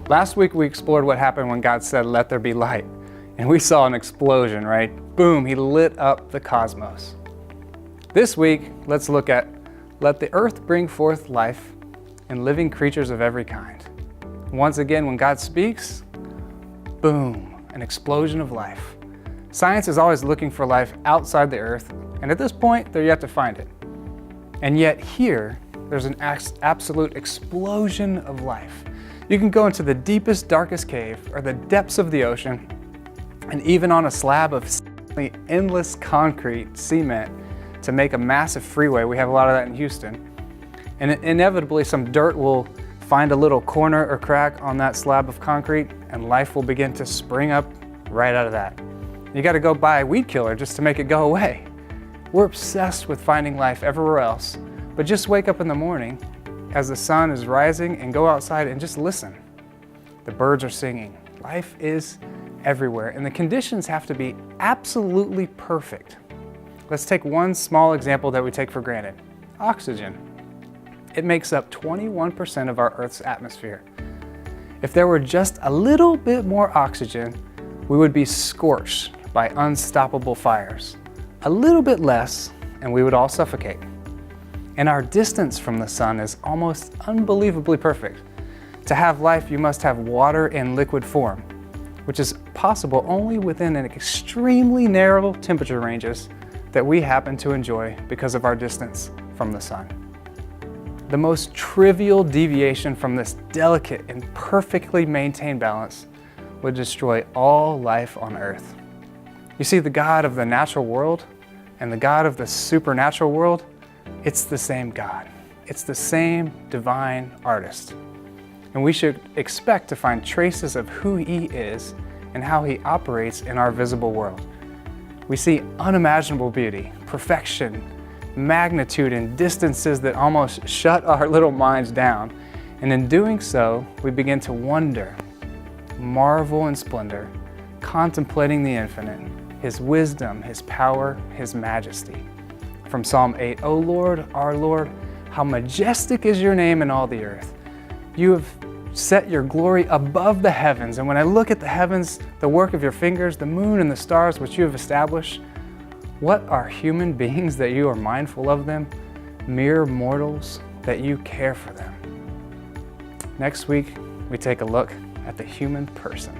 Last week we explored what happened when God said, "Let there be light." And we saw an explosion, right? Boom, he lit up the cosmos. This week, let's look at, "Let the earth bring forth life and living creatures of every kind." Once again, when God speaks, boom, an explosion of life. Science is always looking for life outside the earth, and at this point, they're yet to find it. And yet here, there's an absolute explosion of life. You can go into the deepest, darkest cave or the depths of the ocean, and even on a slab of endless concrete, cement, to make a massive freeway. We have a lot of that in Houston. And inevitably, some dirt will find a little corner or crack on that slab of concrete, and life will begin to spring up right out of that. You got to go buy a weed killer just to make it go away. We're obsessed with finding life everywhere else, but just wake up in the morning as the sun is rising and go outside and just listen. The birds are singing. Life is everywhere, and the conditions have to be absolutely perfect. Let's take one small example that we take for granted: oxygen. It makes up 21% of our Earth's atmosphere. If there were just a little bit more oxygen, we would be scorched by unstoppable fires. A little bit less, and we would all suffocate. And our distance from the sun is almost unbelievably perfect. To have life, you must have water in liquid form, which is possible only within an extremely narrow temperature ranges that we happen to enjoy because of our distance from the sun. The most trivial deviation from this delicate and perfectly maintained balance would destroy all life on Earth. You see, the God of the natural world and the God of the supernatural world, it's the same God. It's the same divine artist. And we should expect to find traces of who He is and how He operates in our visible world. We see unimaginable beauty, perfection, magnitude, and distances that almost shut our little minds down. And in doing so, we begin to wonder, marvel in splendor, contemplating the infinite, His wisdom, His power, His majesty. From Psalm 8, "O Lord, our Lord, how majestic is your name in all the earth. You have set your glory above the heavens. And when I look at the heavens, the work of your fingers, the moon and the stars which you have established, what are human beings that you are mindful of them? Mere mortals that you care for them." Next week, we take a look at the human person.